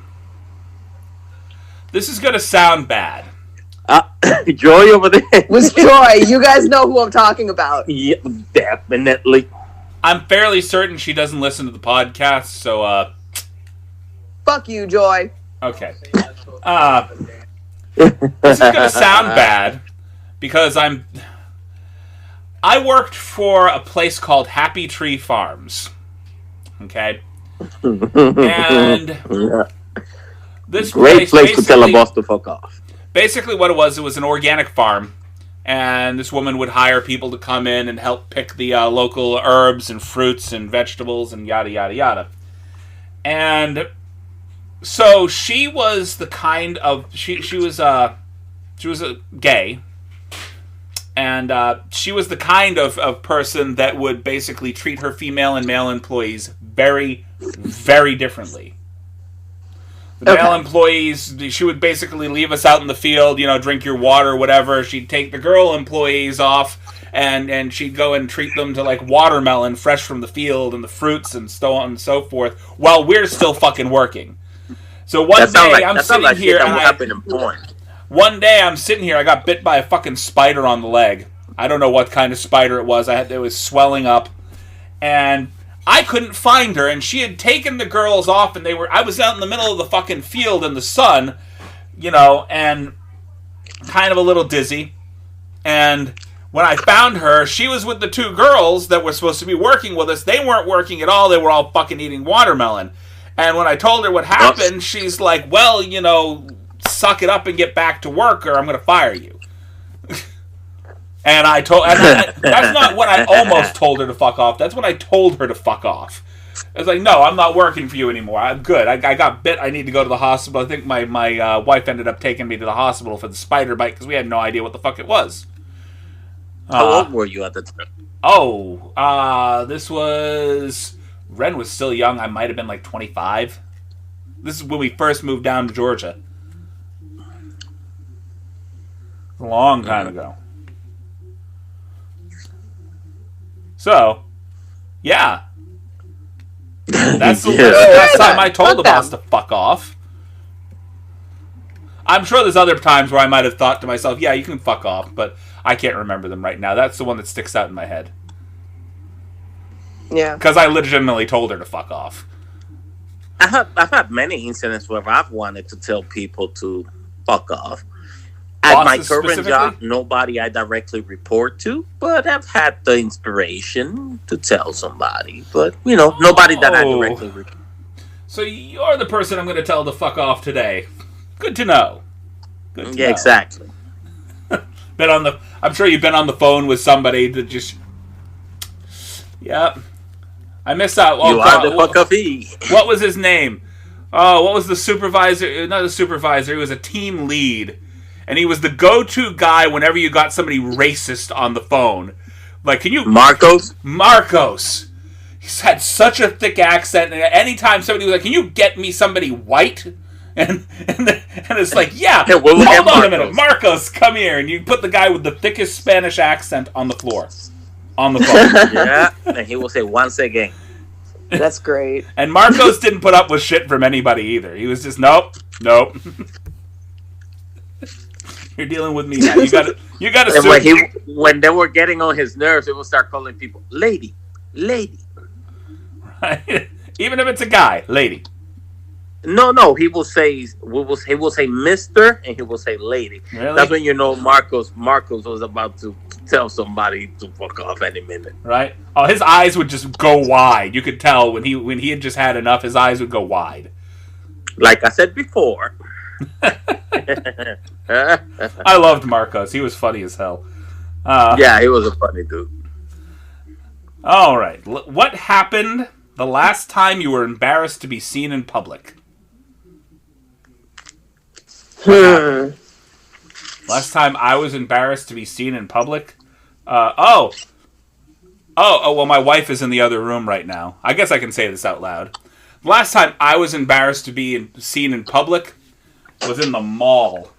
This is gonna sound bad. Joy over there was Joy. You guys know who I'm talking about. Yeah, definitely. I'm fairly certain she doesn't listen to the podcast, so fuck you, Joy. Okay. This is gonna sound bad because I worked for a place called Happy Tree Farms. Okay. And this great place to tell a boss to fuck off. Basically what it was an organic farm, and this woman would hire people to come in and help pick the local herbs and fruits and vegetables and yada yada yada. And so she was the kind of she was a gay, and she was the kind of person that would basically treat her female and male employees very, very differently. The male employees, she would basically leave us out in the field, drink your water, whatever. She'd take the girl employees off, and she'd go and treat them to, watermelon fresh from the field and the fruits and so on and so forth, while we're still fucking working. So one day, I'm sitting here, one day I'm sitting here, I got bit by a fucking spider on the leg. I don't know what kind of spider it was. It was swelling up, and I couldn't find her, and she had taken the girls off, and I was out in the middle of the fucking field in the sun, and kind of a little dizzy. And when I found her, she was with the 2 girls that were supposed to be working with us. They weren't working at all. They were all fucking eating watermelon. And when I told her what happened, she's like, well, suck it up and get back to work, or I'm going to fire you. And that's not when I almost told her to fuck off. That's when I told her to fuck off. I was like, no, I'm not working for you anymore. I'm good. I got bit. I need to go to the hospital. I think my wife ended up taking me to the hospital for the spider bite because we had no idea what the fuck it was. How old were you at the time? This was... Ren was still young. I might have been 25. This is when we first moved down to Georgia. A long time ago. So, yeah. That's the last time I told the boss to fuck off. I'm sure there's other times where I might have thought to myself, yeah, you can fuck off, but I can't remember them right now. That's the one that sticks out in my head. Yeah. Because I legitimately told her to fuck off. I've had many incidents where I've wanted to tell people to fuck off. At my Bosses current specifically? job, nobody I directly report to, but I've had the inspiration to tell somebody. But, nobody that I directly report. So you're the person I'm going to tell to fuck off today. Good to know. Good to Yeah, know. exactly. I'm sure you've been on the phone with somebody that just... Yep. I missed out. You are the fuck off-y. What was his name? Oh, what was the supervisor? Not a supervisor. He was a team lead. And he was the go-to guy whenever you got somebody racist on the phone. Like, can you... Marcos. He's had such a thick accent. And anytime somebody was like, can you get me somebody white? And it's like, yeah, hold on a minute. Marcos, come here. And you put the guy with the thickest Spanish accent on the floor. On the phone. Yeah, and he will say, once again. That's great. And Marcos didn't put up with shit from anybody either. He was just, nope. You're dealing with me now. You got to. When they were getting on his nerves, he would start calling people lady. Right? Even if it's a guy, lady. No. He will say Mister, and he will say lady. Really? That's when you know Marcos was about to tell somebody to fuck off any minute. Right? Oh, his eyes would just go wide. You could tell when he had just had enough. His eyes would go wide. Like I said before. I loved Marcos. He was funny as hell. Yeah, he was a funny dude. All right. What happened the last time you were embarrassed to be seen in public? Last time I was embarrassed to be seen in public? Well, my wife is in the other room right now. I guess I can say this out loud. The last time I was embarrassed to be seen in public was in the mall.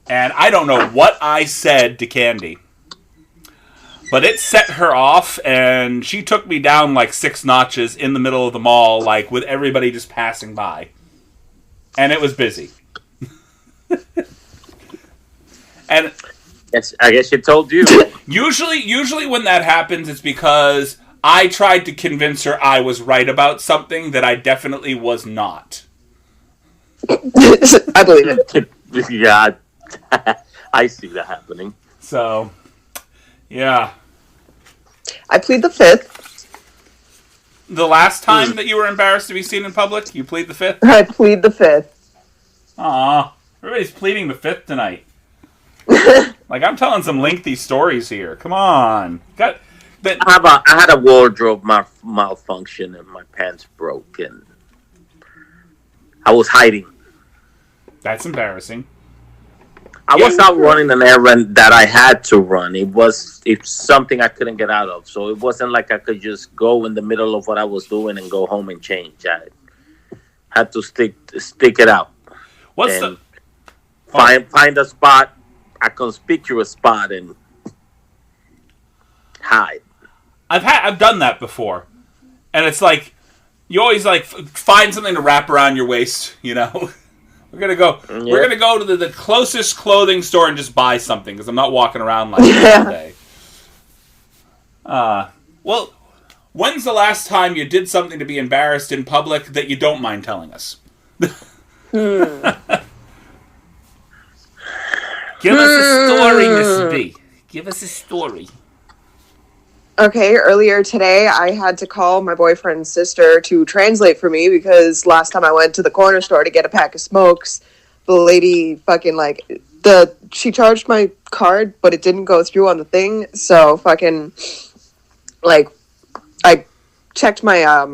And I don't know what I said to Candy. But it set her off, and she took me down like 6 notches in the middle of the mall, like with everybody just passing by. And it was busy. And yes, I guess she told you. Usually when that happens, it's because I tried to convince her I was right about something that I definitely was not. I believe it. Yeah, I see that happening. So, yeah. I plead the fifth. The last time that you were embarrassed to be seen in public, you plead the fifth? I plead the fifth. Aw, everybody's pleading the fifth tonight. Like, I'm telling some lengthy stories here. Come on. I had a wardrobe malfunction and my pants broke and I was hiding. That's embarrassing. I was out running an errand that I had to run. It's something I couldn't get out of. So it wasn't like I could just go in the middle of what I was doing and go home and change. I had to stick it out. Find a spot, a conspicuous spot, and hide. I've done that before, and it's like you always like find something to wrap around your waist. You know, we're gonna go to the closest clothing store and just buy something because I'm not walking around like that all day. Well, when's the last time you did something to be embarrassed in public that you don't mind telling us? Give us a story, Miss B. Give us a story. Okay, earlier today I had to call my boyfriend's sister to translate for me because last time I went to the corner store to get a pack of smokes, the lady fucking she charged my card, but it didn't go through on the thing, so fucking I checked my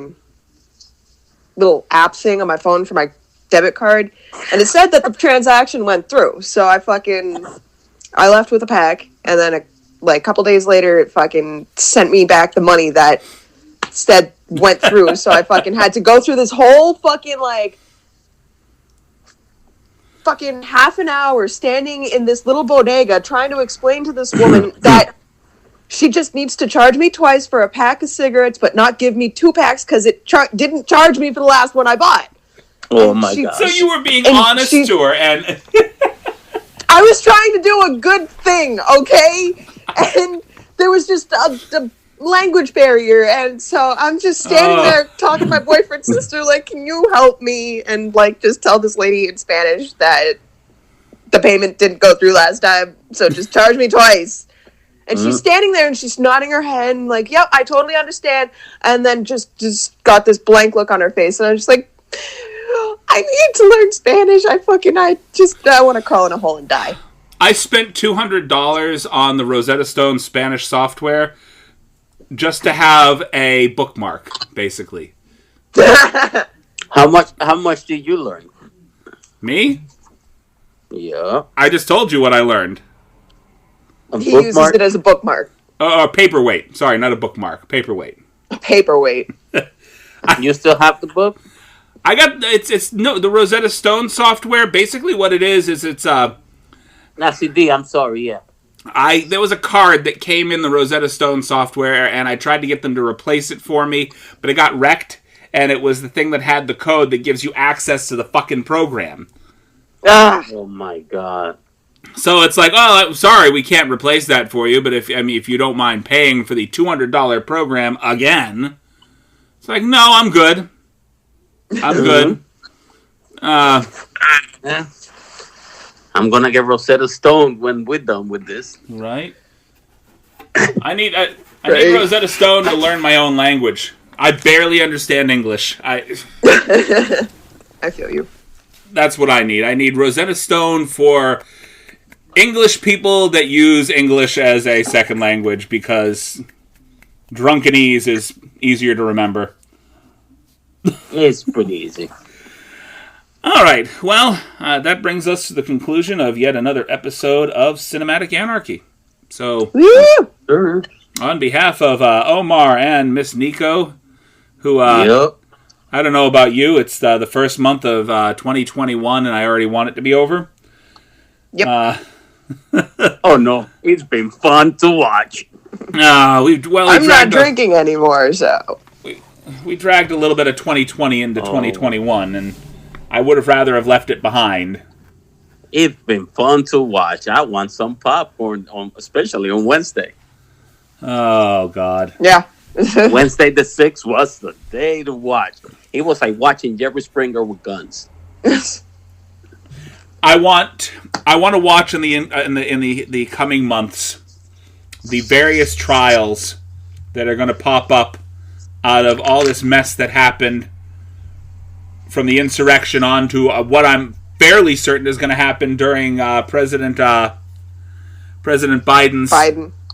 little app thing on my phone for my debit card, and it said that the transaction went through. So I left with a pack, and then a couple days later, it fucking sent me back the money that instead went through. So I fucking had to go through this whole fucking half an hour standing in this little bodega trying to explain to this woman that she just needs to charge me twice for a pack of cigarettes, but not give me 2 packs because it didn't charge me for the last one I bought. Oh my god! So you were being honest to her, and I was trying to do a good thing, okay? And there was just a language barrier, and so I'm just standing there talking to my boyfriend's sister, like, can you help me? And, like, just tell this lady in Spanish that the payment didn't go through last time, so just charge me twice. And she's standing there and she's nodding her head and like, yep, I totally understand. And then just got this blank look on her face. And I'm just like, I need to learn Spanish. I want to crawl in a hole and die. I spent $200 on the Rosetta Stone Spanish software just to have a bookmark, basically. How much did you learn? Me? Yeah. I just told you what I learned. He uses it as a bookmark. Paperweight. Sorry, not a bookmark. Paperweight. A paperweight. You still have the book? I got the Rosetta Stone software. Basically, what it is it's CD. I'm sorry. Yeah. There was a card that came in the Rosetta Stone software, and I tried to get them to replace it for me, but it got wrecked, and it was the thing that had the code that gives you access to the fucking program. Oh my god. So it's like, oh, sorry, we can't replace that for you, but if you don't mind paying for the $200 program again, it's like, no, I'm good. I'm good. Yeah. I'm gonna get Rosetta Stone when we're done with this. Right. I need Rosetta Stone to learn my own language. I barely understand English. I feel you. That's what I need. I need Rosetta Stone for English people that use English as a second language, because Drunkenese is easier to remember. It's pretty easy. All right. Well, that brings us to the conclusion of yet another episode of Cinematic Anarchy. So, woo! On behalf of Omar and Miss Nico, who Yep. I don't know about you, it's the first month of 2021, and I already want it to be over. Yep. Oh no, it's been fun to watch. I'm not drinking anymore, so we dragged a little bit of 2020 into 2021, and I would have rather have left it behind. It's been fun to watch. I want some popcorn, especially on Wednesday. Oh God. Yeah. Wednesday the 6th was the day to watch. It was like watching Jerry Springer with guns. I want to watch in the coming months the various trials that are going to pop up out of all this mess that happened from the insurrection on to what I'm fairly certain is going to happen during President Biden's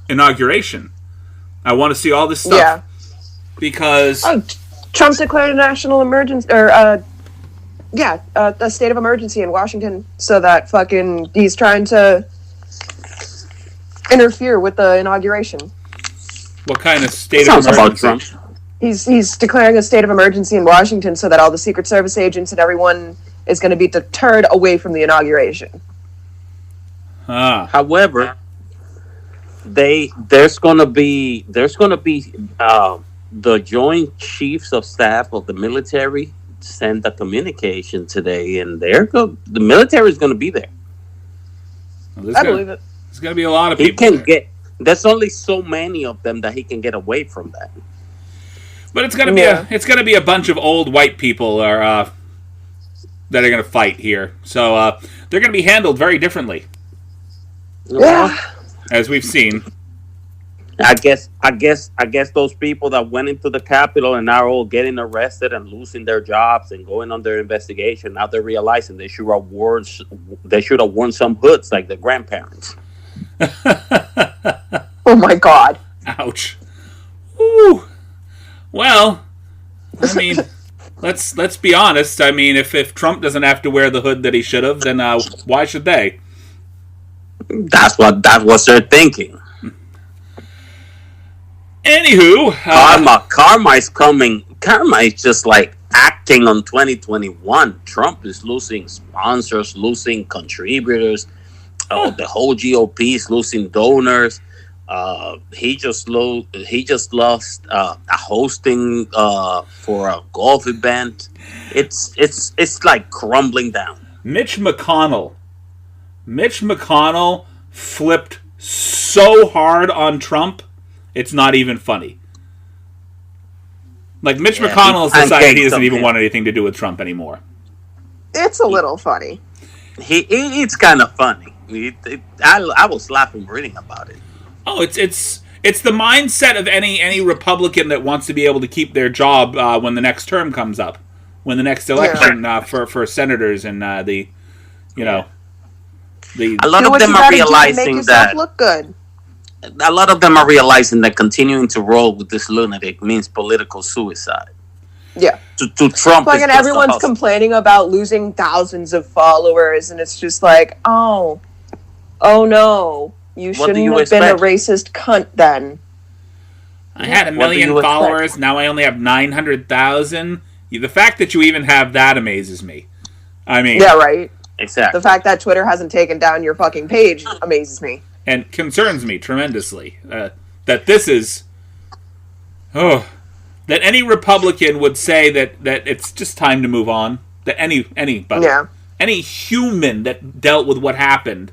inauguration. I want to see all this stuff because Trump declared a national emergency, or a state of emergency in Washington, so that fucking he's trying to interfere with the inauguration. What kind of state of emergency? About Trump. He's declaring a state of emergency in Washington so that all the Secret Service agents and everyone is going to be deterred away from the inauguration. However, there's going to be the Joint Chiefs of Staff of the military sent a communication today, and the military is going to be there. Well, I believe it. There's going to be a lot of people. There's only so many of them that he can get away from that. But it's going to be a bunch of old white people that are going to fight here. So they're going to be handled very differently. Yeah. As we've seen. I guess those people that went into the Capitol and are all getting arrested and losing their jobs and going under investigation, now they're realizing they should have worn some hoods like their grandparents. Oh my God. Ouch. Ooh. Well, I mean, let's be honest. I mean, if Trump doesn't have to wear the hood that he should have, then why should they? That's what they're thinking. Anywho, karma is coming. Karma is just like acting on 2021. Trump is losing sponsors, losing contributors. The whole GOP is losing donors. He just lost a hosting for a golf event. It's like crumbling down. Mitch McConnell flipped so hard on Trump It's not even funny. Like, Mitch Yeah, McConnell has he decided he doesn't pancaked even something. want anything to do with Trump anymore. It's a little funny. It's kind of funny. I was laughing reading about it. Oh, it's the mindset of any Republican that wants to be able to keep their job when the next term comes up, when the next election for senators and the A lot Do of what them you are gotta do to make realizing yourself that look good. a lot of them are realizing that continuing to roll with this lunatic means political suicide. Yeah. To Trump, Like, it's and just a everyone's hustle. complaining about losing thousands of followers, and it's just like, oh no, you What do shouldn't you have been a expect? racist cunt then. I had 1 What do million you expect? followers. Now I only have 900,000. The fact that you even have that amazes me. I mean, Yeah, right. Exactly. The fact that Twitter hasn't taken down your fucking page amazes me. and concerns me tremendously that this is that any Republican would say that it's just time to move on. That anybody, Yeah. any human that dealt with what happened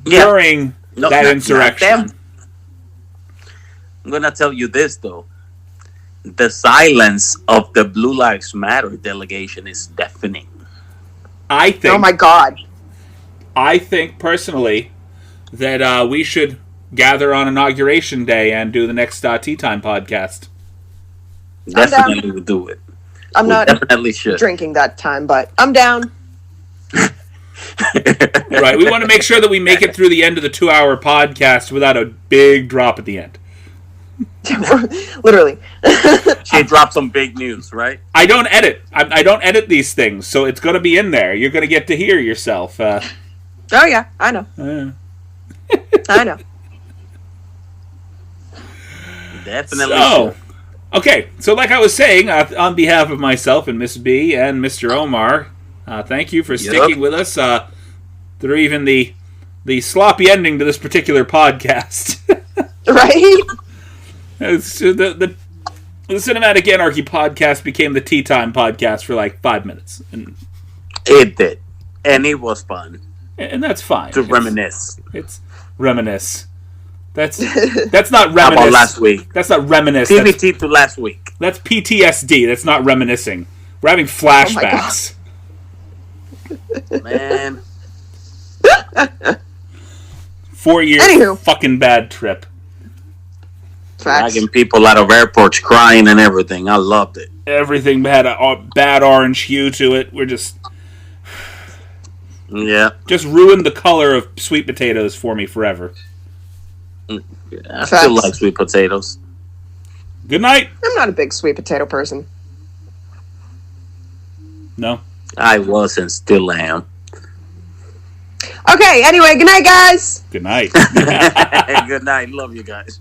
Yeah. during No, that not insurrection. them. I'm gonna tell you this though: the silence of the Blue Lives Matter delegation is deafening. I think. Oh my god. I think personally that we should gather on Inauguration Day and do the next Tea Time podcast. Definitely would do it. I'm We not definitely should. drinking that time, but I'm down. Right, we want to make sure that we make it through the end of the 2-hour podcast without a big drop at the end. Literally. She dropped some big news, right? I don't edit. I don't edit these things, so it's going to be in there. You're going to get to hear yourself. Oh yeah, I know. I know. Definitely So, should. okay. So, like I was saying, on behalf of myself and Miss B and Mr. Omar, thank you for sticking with us through even the sloppy ending to this particular podcast. Right? It's, the Cinematic Anarchy podcast became the Tea Time podcast for like 5 minutes, and It did. And it was fun that's fine. to reminisce. It's reminisce. That's not How reminisce. about last week? That's not reminisce. That's, TBT to last week. that's PTSD. That's not reminiscing. We're having flashbacks. Man. 4-year Anywho. fucking bad trip. Facts. Dragging people out of airports crying and everything. I loved it. Everything had a bad orange hue to it. We're just Yeah. ruined the color of sweet potatoes for me forever. I still Facts. like sweet potatoes. Good night. I'm not a big sweet potato person. No. I was and still am. Okay, anyway, good night, guys. Good night. Good night. Love you guys.